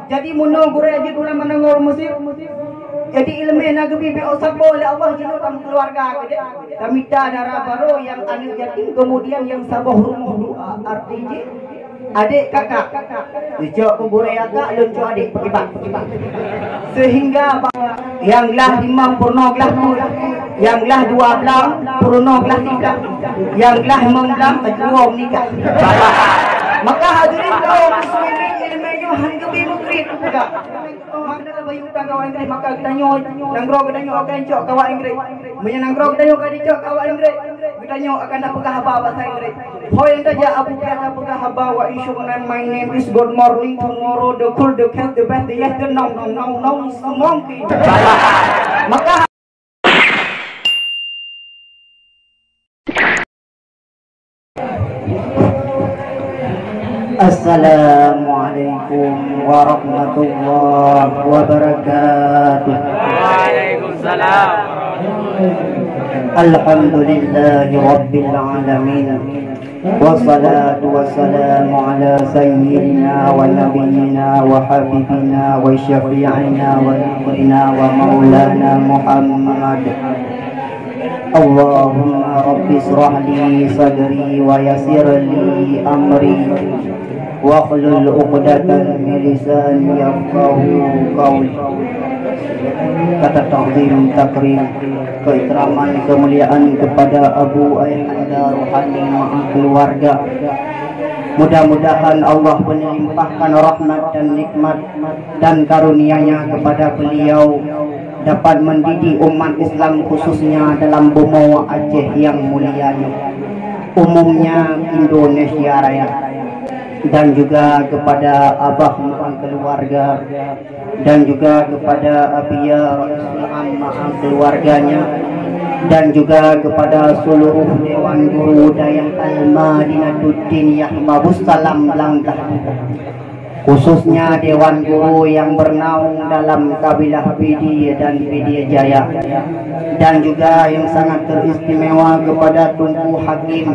Jadi muno gure aja gula menengor musik. Jadi ilmu naga bibi osabo oleh Allah jino tamu keluarga gede. Tamita darah baru yang anu yatim kemudian yang sabah rumah artinya adik kakak. Dijak kubur agak luncu adik pekibat. Sehingga yang lah 5 purno gelah 2, yang lah 12 purno gelah 3, yang lah 6 belah 2 nikah. Maka hadirin kaum muslimin ilmunya hanggabi mukrid juga. Makna bayu ka kawan Inggris maka kita nyoy nanggro kita nyoy akan cok kawan Inggris. Menya nanggro kita nyoy kadi cok kawan Inggris. Kita nyoy akan nak pegah haba bahasa Inggris. Hoy yang taja Abu kata pegah haba wa insyaallah my name is good morning tomorrow the cool the cat the best the yes the no monkey. Maka Assalamualaikum warahmatullahi wabarakatuh. Waalaikumsalam. Alhamdulillahi rabbil alamin. Wassalatu wassalamu ala sayyidina wa nabiyyina wa habibina wa syafi'ina wa nurina wa maulana Muhammad. Allahumma rabbi israh li sadri wa yassir li amri wahlul 'uqdatam min lisani yafqahu qawli. Kata takdim takrim keikraman kemuliaan kepada Abu Ayhanda Ruhani maha keluarga. Mudah-mudahan Allah melimpahkan rahmat dan nikmat dan karunia-Nya kepada beliau dapat mendidik umat Islam khususnya dalam bumi Aceh yang mulia ini, umumnya Indonesia Raya, dan juga kepada abah maupun keluarga, dan juga kepada Abia Islam maha keluarganya, dan juga kepada seluruh Dewan Guru Dayah Al-Madinatuddin Yahmabus Salam Langkah, khususnya Dewan Guru yang bernaung dalam kabilah Pidi dan Pidi Jaya, dan juga yang sangat teristimewa kepada Tunku Hakim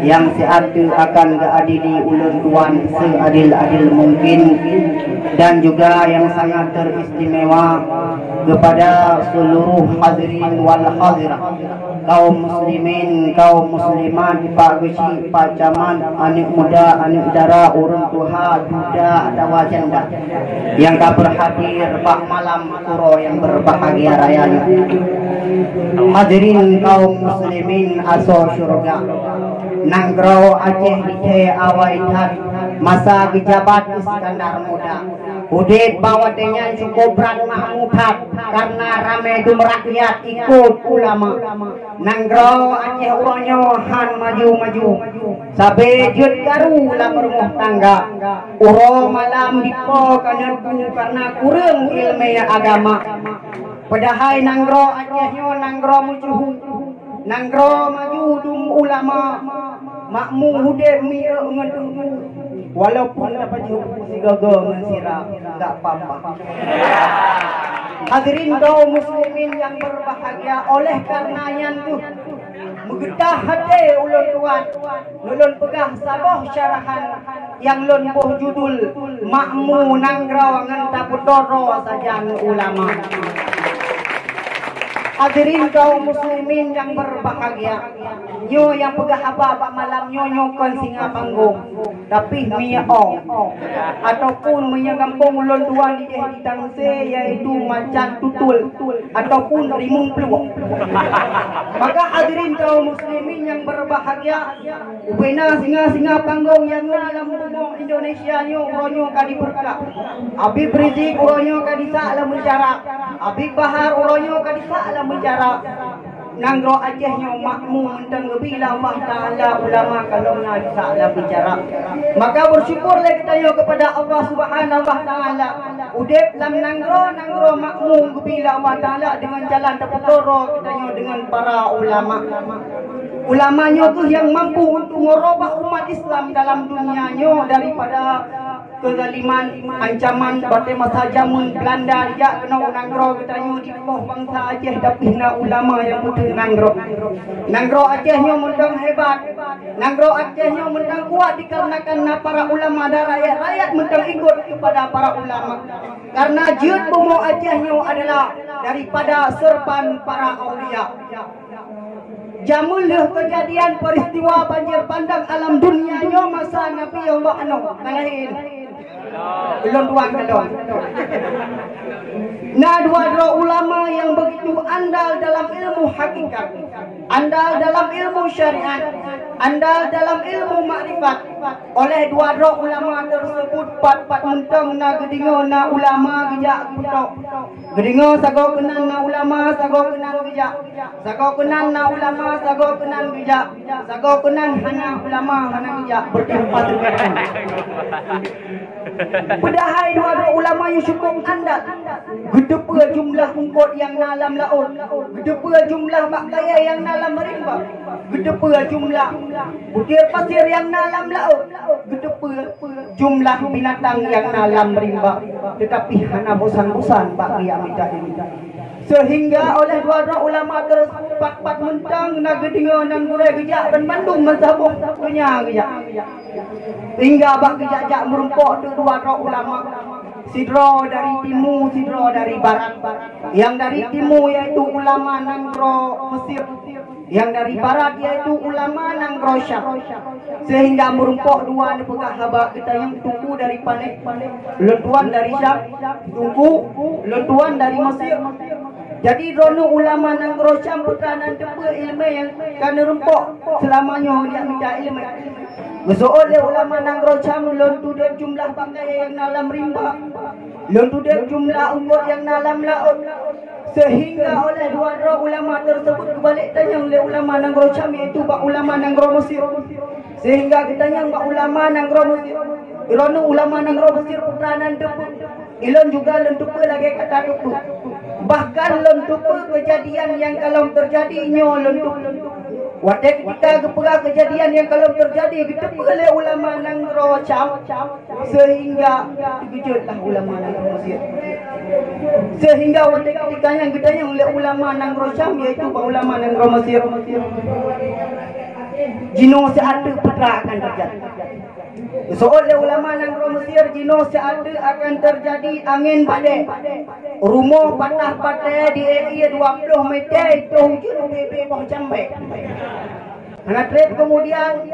yang seatu akan keadili ulun tuan seadil-adil mungkin, dan juga yang sangat teristimewa kepada seluruh hadirin wal hadirah, kaum muslimin, kaum muslimat, pak besi, pak caman, anak muda, anak dara, orang tua, duda, ada wajanda yang tak berhadir pak malam kuro yang berbahagia rayanya. Hadirin kaum muslimin aso syurga, nanggro Aceh di awaitan masa kejabat Iskandar Muda. Udit bawatnya cukup berat mahmudat karena ramai itu merakyat ikut ulama. Nanggro Aceh uronyo han maju-maju sabe jut garu lah bermuh tangga. Uro malam dipo karena kurang ilmu agama. Padahal nanggro Acehnya nanggro mujuhu, nanggro maju dum ulama makmu hudep mi ngentu. Walaupun dapat jumpa si gagal mensirap, tak apa-apa. Hadirin kaum muslimin yang berbahagia, oleh karena yang tu mengedah hati ulun tuan, ulun pegah sabah syarahan yang lun buh judul makmu nangrau ngenta putoro saja ulama. Hadirin kaum muslimin yang berbahagia, nyo yang pegah apa malam nyo kon singa panggung, tapi mia ataupun menyagampung ulun tuan di tangse yaitu macan tutul ataupun rimung peluang. Maka hadirin kaum muslimin yang berbahagia, upena singa panggung yang dalam bumi Indonesia nyo uronyo kadi berkah. Habib Rizik uronyo kadi sa mencara, Habib Bahar uronyo kadi sa mencara. Nanggro Acehnya makmum tentang bila Allah Ta'ala ulama kalau nak salah bicara. Maka bersyukurlah kita kepada Allah Subhanahu Wa Ta'ala. Udep lam nanggro makmum bila Allah Ta'ala dengan jalan terpetoro kita dengan para ulama. Ulamanya tu yang mampu untuk merubah umat Islam dalam dunianya daripada kezaliman, ancaman bate masa jamun Belanda dia kena nanggro ketanyo di bawah bangsa Aceh tapi na ulama yang betul nanggro Acehnya mendang hebat, nanggro Acehnya mendang kuat dikarenakan para ulama dan rakyat mendang ikut kepada para ulama. Karena jut bomo Acehnya adalah daripada serpan para aulia. Jamullah kejadian peristiwa banjir bandang alam dunianya masa Nabi Allah kalahin. Belum tuan kelon. Nah, dua ulama yang begitu andal dalam ilmu hakikat, andal dalam ilmu syariat, andal dalam ilmu makrifat. Oleh dua ulama tersebut pat mentang na gedingo na ulama gejak putok. Gedingo sago kenan na ulama sago kenan gejak. Sago kenan na ulama sago kenan gejak. Sago kenan hana ulama hana gejak bertempat dengan. Padahal dua ulama yang cukup andal. Gedepua jumlah ungkot yang nalam laut, gedepua jumlah bakaya yang nalam rimba, gedepua jumlah butir pasir yang nalam laut, gedepua jumlah binatang yang nalam rimba. Tetapi hana bosan-bosan bagi amida ini. Sehingga oleh dua ulama tersebut pat mentang na gedingo nan gurai gejak dan Bandung mazhabuh punya gejak. Hingga bak gejak merumpok dua ulama. Sidro dari timur, sidro dari barat. Yang dari timur yaitu ulama Nanggro Mesir, yang dari barat yaitu ulama Nanggro Syam. Sehingga merumpok dua nepegah haba kita yang tunggu dari Panek, lentuan dari Syam, tunggu lentuan dari Mesir. Jadi rono ulama Nanggro Syam putanan depa ilmu yang kan rempok selamanya dia minta ilmu. Besok oleh ulama Nanggro Syam lontu dia jumlah pakai yang nalam rimba, lontu dia jumlah umur yang nalam laut. Sehingga oleh dua ulama tersebut kebalik tanya oleh ulama Nanggro Syam iaitu bak ulama Nanggro Mesir. Sehingga ditanya bak ulama Nanggro Mesir. Rono ulama Nanggro Mesir putanan depa. Ilon juga lentupa lagi kata tuku. Bahkan lentupa kejadian yang kalau terjadi nyo lentup. Wadah kita kepada kejadian yang kalau terjadi kita oleh ulama Nanggro Syam sehingga dikejutlah ulama Nanggro Mesir. Sehingga wadah ketika yang kita yang oleh ulama Nanggro Syam yaitu ulama Nanggro Mesir. Jino seada putra akan terjadi. Seoleh ulama Nanggro Mesir jino seada akan terjadi angin badai. Rumah patah-patah di area 20 meter itu hujan bebe bawah jambai. Anak trip kemudian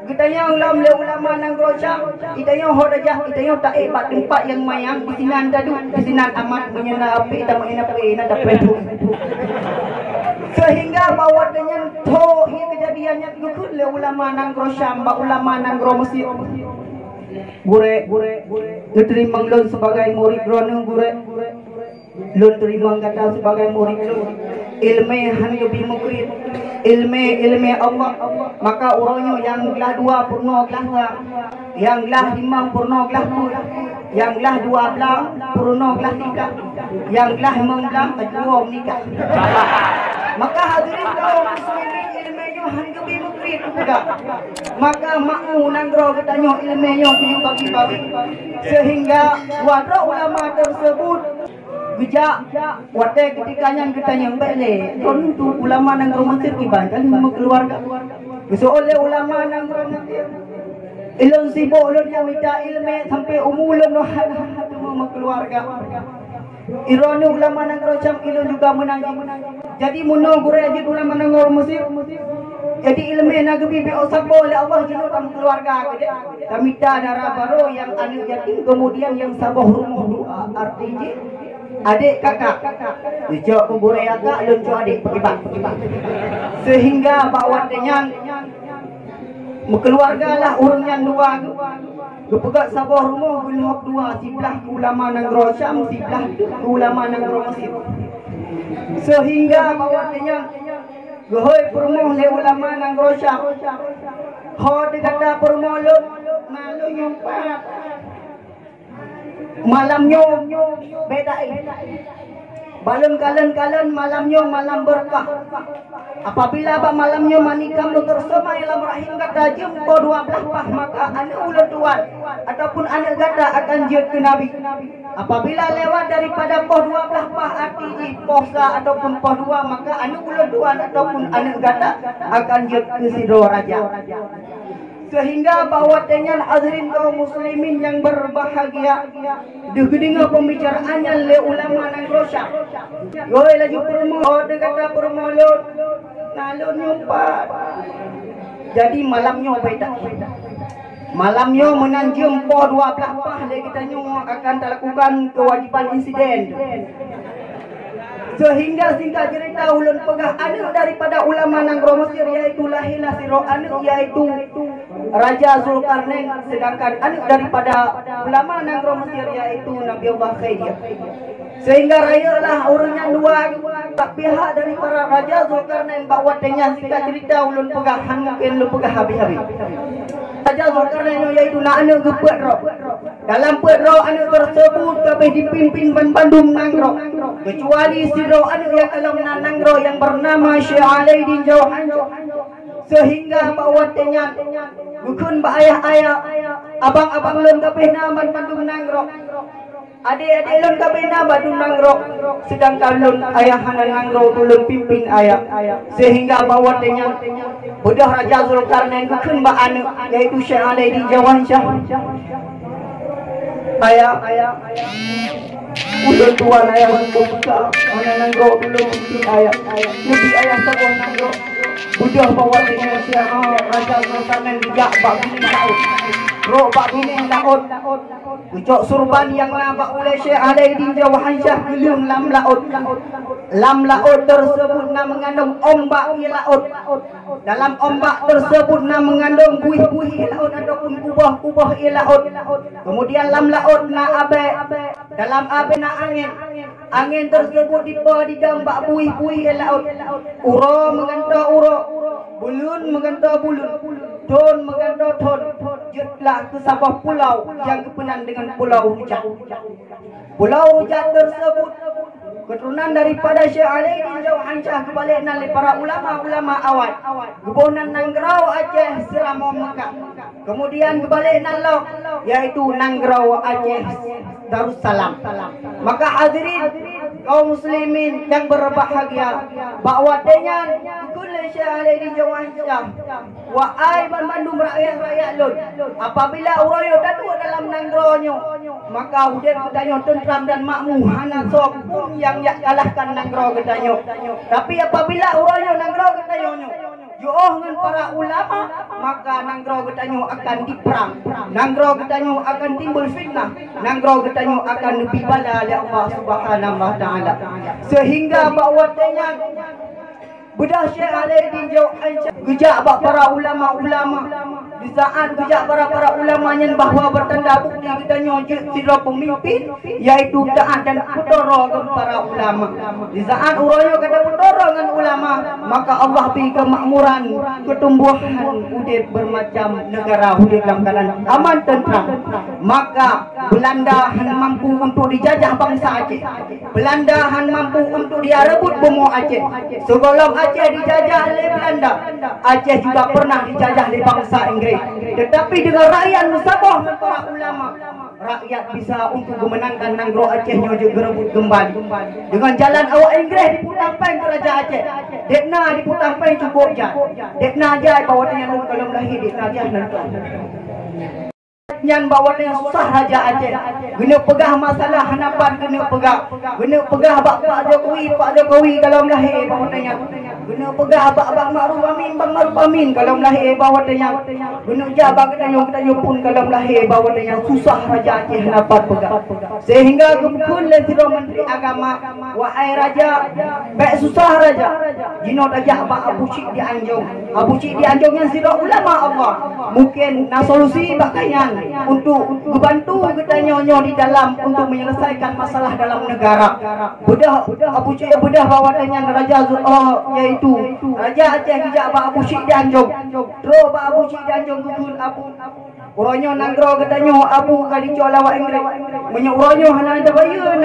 kitanya ulama Nanggro Syam, kitanya hodajah, kitanya tak hebat tempat yang mayang di sini anda duduk, di sini amat menyena api dan menyena api nak dapat itu. Sehingga bawa dengan tohi kejadiannya ikut le ulama Nanggro Syam, ulama Nanggro Mesir. Gure diterima lon sebagai murid rono gure. Lon terima kata sebagai murid lon. Ilmu hanya bimukrid. Ilmu Allah. Maka orangnya yang gelah 2 purna gelah 2. Yang gelah 5 purna gelah 2. Yang gelah 12 purna gelah 3. Yang gelah 15 kedua menikah. Maka hadirin kaum muslimin ilmunya hanya bimukrid juga. Maka makmu Nanggro katanya ilmunya perlu bagi-bagi. Sehingga dua ulama tersebut bijak wadah ketikanya kita yang bele tentu ulama Nanggro Mesir kibankan semua keluarga. Besok oleh ulama Nanggro Mesir ilmu sibuk ulun yang minta ilmu sampai umulun semua keluarga. Ironi ulama Nanggro Syam ilmu juga menangi. Jadi muno gure aja ulama Nanggro Mesir. Jadi ilmu nak bibi osabo oleh Allah jino dalam keluarga gede. Kamita darah baru yang anak yatim kemudian yang sabah rumah doa artinya adik kakak. Dijak kubure kakak luncu adik pekibat. Sehingga bawa dengan keluargalah urungnya 2. Kepegat sabah rumah gelap 2 sebelah ulama Nanggro Syam sebelah ulama Nanggro Mesir. Sehingga bawa dengan gohoi permoh le ulama Nanggro Syam. Ho dikata permoh lu malu nyompat. Malamnya beda balon kalen malamnya malam berkah. Apabila malamnya manikam lu tersema dalam rahim kata jempo 12 pah, maka anak ulat tuan ataupun anak gata akan jid ke Nabi. Apabila lewat daripada poh 12 pah arti posa ataupun poh 2, maka anak ulat tuan ataupun anak gata akan jid ke Sidro Raja. Sehingga bahwa dengan hadirin kaum muslimin yang berbahagia, dengar pembicaraannya le ulama nang rosak. Yoi laju promo, dia kata promolot, nalon nyumpat. Jadi malamnya beda. Malamnya menanjung po 12 pah, kita akan lakukan kewajiban insiden. Sehingga singkat cerita ulun pegah anak daripada ulama nang Mesir, yaitu Lahilah Siro anak yaitu Raja Zulkarnain, sedangkan anak daripada ulama nang Mesir yaitu Nabi Allah Khidir. Sehingga rayalah orangnya dua tak pihak dari para Raja Zulkarnain bawa dengan singkat cerita ulun pegah mungkin lu pegah habis-habis. Raja Zulkarnain yaitu anak ke roh. Dalam roh anak tersebut kabeh dipimpin Bandung Nangro, kecuali si roh anak yang dalam Nangro yang bernama Syekh Alaidin Jauhan. Sehingga bawa dengan bukan ayah-ayah abang-abang lon kabeh nama Bandung Nangro, adik-adik lon kabeh nama Bandung Nangro, sedangkan lon ayahanan Nangro tulun pimpin ayah. Sehingga bawa dengan budak Raja Zulkarnain bukan anak yaitu Syekh Alaidin Jauhan. Ayah udah tuan ayah untuk buka anak Nangro belum mungkin ayah lebih ayah sebuah Nangro udah bawa dengan siapa Raja Zulkarnain dijak bak bini laut roh bak bini laut ucok surban yang nampak oleh Syekh Alaidin Jauhan Syah gelung lam laut tersebut nak mengandung ombak di laut. Dalam ombak tersebut nak mengandung buih-buih laut ataupun kubah-kubah laut. Kemudian lam laut nak abe, dalam abe nak angin tersebut dibawa di dalam bak buih-buih laut. Uro mengantau uro, bulun mengantau bulun, don mengantau don. Jutlah ke sebuah pulau yang kepenan dengan Pulau Rujak. Pulau Rujak tersebut keturunan daripada Syekh Alaidin Jauhan Syah kebalikna oleh para ulama-ulama awal. Gubonan Nanggrau Aceh selama Mekah. Kemudian kebalikna lo yaitu Nanggrau Aceh Darussalam. Maka hadirin kaum muslimin yang berbahagia, bahwa dengan kulli Syekh Alaidin Jauhan Syah wa ai bandum rakyat lun, apabila urayo datu dalam Nangronyo, maka hujan kedanyo tentram dan makmur hana sopun yang kalahkan Nangro kedanyo. Tapi apabila urayo Nangro kedanyo joh dengan para ulama, maka Nangro kedanyo akan diperang, Nangro kedanyo akan timbul fitnah, Nangro kedanyo akan lebih bala oleh Allah Subhanahu wa taala. Sehingga bahawa dengan bedah Syekh Alaidin Jauhan gejak para ulama-ulama di saat gejak para ulama yang bahawa bertanda bukti kita nyojek sira pemimpin yaitu taat dan putoro para ulama. Di saat uroyo kata putoro dengan ulama, maka Allah beri kemakmuran, ketumbuhan udip bermacam negara udip dalam keadaan aman tentram. Maka Belanda mampu untuk dijajah bangsa Aceh. Belanda mampu untuk dia rebut bumi Aceh. Sebelum Aceh dijajah oleh Belanda, Aceh juga pernah dijajah oleh bangsa Inggris. Tetapi dengan rakyat musabah para ulama, rakyat bisa untuk memenangkan Nangro Aceh nyojek gerebut kembali. Dengan jalan awak Inggris diputang pen ke Raja Aceh. Dekna diputang pen cukup jah. Dekna aja bawa dengan kalau lahir dekna aja nanti. Yang bawa yang susah Raja Aceh, guna pegah masalah hanapan, guna pegah Pak Jokowi kalau lahir bawa tanya, guna pegah Bang Ma'ruf Amin kalau lahir bawa tanya, guna jabang kita pun kalau lahir bawa tanya, susah Raja Aceh hanapan pegah. Sehingga kemudian Siro Menteri Agama, wahai Raja, baik susah Raja, jino Raja Abu Cik di Anjung yang Siro ulama Allah, mungkin na solusi bakaian untuk membantu kita nyonyo di dalam untuk menyelesaikan masalah dalam negara. Bedah Abu Cik bedah bawa dengan Raja yaitu Raja Aceh dijak Abu Cik di Anjung. Terus Abu Cik di Anjung kukun Abu Uronyo nanggro katanya abu kali cola wa Inggris. Menyo uronyo hana ada bayu hana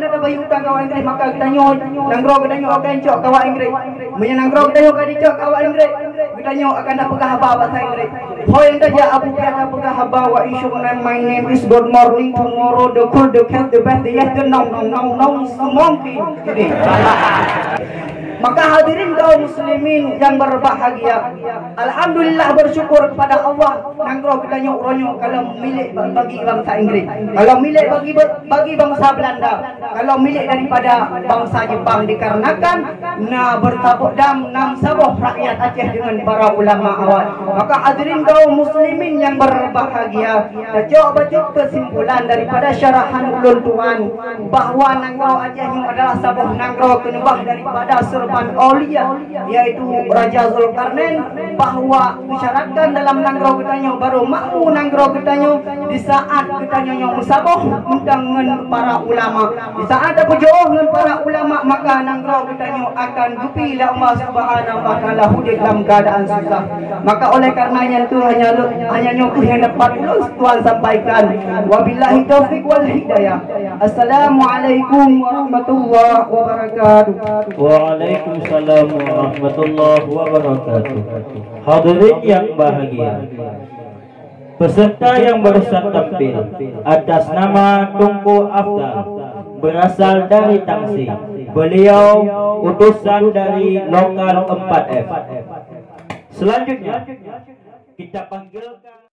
ada bayu tang kawa Inggris maka katanya nanggro katanya akan cok kawa Inggris. Menyo nanggro katanya kali cok kawa Inggris. Katanya akan nak pegah haba bahasa Inggris. Hoy enda abu kata pegah haba wa isu my name is good morning tomorrow the cool the cat the best the yes the no monkey. Ini. Maka hadirin kaum muslimin yang berbahagia, alhamdulillah bersyukur kepada Allah. Nanggro katanya uronyo kalau milik bagi bangsa Inggris, kalau milik bagi bangsa Belanda, kalau milik daripada bangsa Jepang dikarenakan bertabuk dam nam saboh rakyat Aceh dengan para ulama awal. Maka hadirin kaum muslimin yang berbahagia, coba kesimpulan daripada syarahan ulun tuan bahwa Nanggro Aceh yang adalah saboh Nanggro kenebah daripada Aulia, yaitu Raja Zulkarnain, bahwa disyaratkan dalam Nanggro Ketanyo baru makmu Nanggro Ketanyo di saat Ketanyo yang musaboh dengan para ulama. Di saat ada jauh dengan para ulama maka Nanggro Ketanyo akan gupi Allah Subhanahu wa taala hudi dalam keadaan susah. Maka oleh karenanya itu hanya nyukuh yang dapat Tuhan sampaikan. Wabillahi taufiq wal hidayah. Assalamualaikum warahmatullahi wabarakatuh. Waalaikumsalam warahmatullahi wabarakatuh. Hadirin yang bahagia, peserta yang barusan tampil atas nama Tunku Afdal berasal dari Tangsi. Beliau utusan dari lokal 4F. Selanjutnya kita panggilkan